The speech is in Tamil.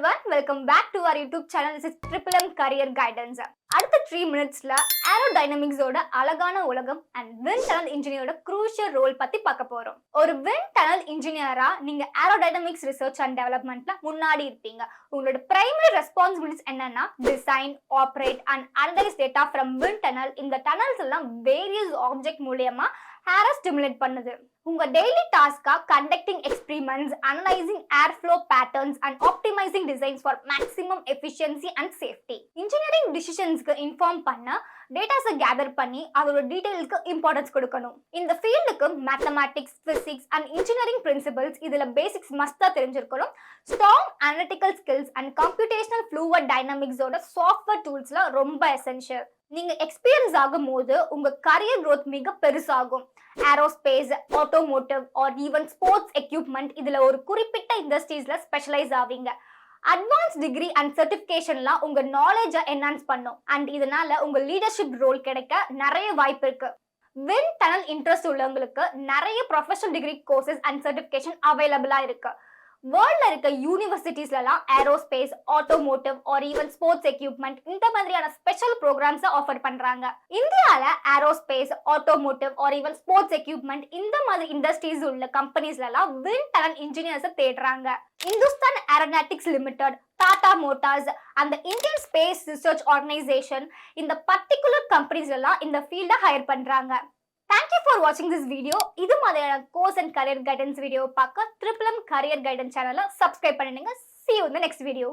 everyone, welcome back to our YouTube channel. This is Triple M Career Guidance. அடுத்த 3 minutesல aerodynamics ஓட அழகான உலகம் and wind tunnel engineer ஓட crucial role பத்தி பார்க்க போறோம். ஒரு wind tunnel engineer-ஆ நீங்க aerodynamics research and development-ல முன்னாடி இருப்பீங்க. உங்களோட primary responsibilities என்னன்னா design, operate and analyze data from wind tunnel. இந்த tunnels எல்லாம் various object மூலமா air stimulate பண்ணுது. உங்க daily task conducting experiments, analyzing airflow patterns and optimizing designs for maximum efficiency and safety. Engineering decisions inform பண்ண டேட்டாஸை கேதர் பண்ணி அதோட டீடைல்ஸ்க்கு இம்பார்ட்டன்ஸ் கொடுக்கணும். இந்த ஃபீல்டுக்கு mathematics, physics and engineering principles இதுல பேசிக்ஸ் மஸ்டா தெரிஞ்சிருக்கணும். Strong analytical skills and computational fluid டைனமிக்ஸோட சாஃப்ட்வேர் டூல்ஸ்ல ரொம்ப எசென்ஷியல். நீங்க எக்ஸ்பீரியன்ஸ் ஆகும் போது உங்க கரியர் growth மிக பெருசாகும். Aerospace, automotive or even sports equipment இதுல ஒரு குறிப்பிட்ட இண்டஸ்ட்ரீஸ்ல ஸ்பெஷலைஸ் ஆவீங்க. அட்வான்ஸ் டிகிரி அண்ட் சர்டிபிகேஷன்லாம் உங்க நாலேஜை என்ஹான்ஸ் பண்ணும் அண்ட் இதனால உங்க லீடர்ஷிப் ரோல் கிடைக்க நிறைய வாய்ப்பு இருக்கு. விண்ட் டனல் இன்ட்ரெஸ்ட் உள்ளவங்களுக்கு நிறைய professional degree courses and certification அவைலபிளா இருக்கு. வேர்ல்ட்ல இருக்க யூனிவர்சிட்டிஸ்லாம் aerospace, automotive or even sports equipment இந்த மாதிரியான ஸ்பெஷல் ப்ரோக்ராம்ஸ் ஆஃபர் பண்றாங்க. இந்தியால aerospace, automotive or even sports equipment இந்த மாதிரி இண்டஸ்ட்ரீஸ் உள்ள கம்பெனிஸ்லாம் விண்ட் டனல் இன்ஜினியர்ஸ் தேடுறாங்க. Hindustan Aeronautics Limited, Tata Motors அந்த இந்தியன் ஸ்பேஸ் ரிசர்ச் ஆர்கனைசேஷன் இந்த பர்டிகுலர் கம்பெனிஸ்லாம் இந்த ஃபீல்டை ஹையர் பண்றாங்க. Thank you for watching this video. இது மாதிரியான course and career guidance video பார்க்க Triple M Career Guidance சேனலை சப்ஸ்கிரைப் பண்ணுங்க. See you in the next video.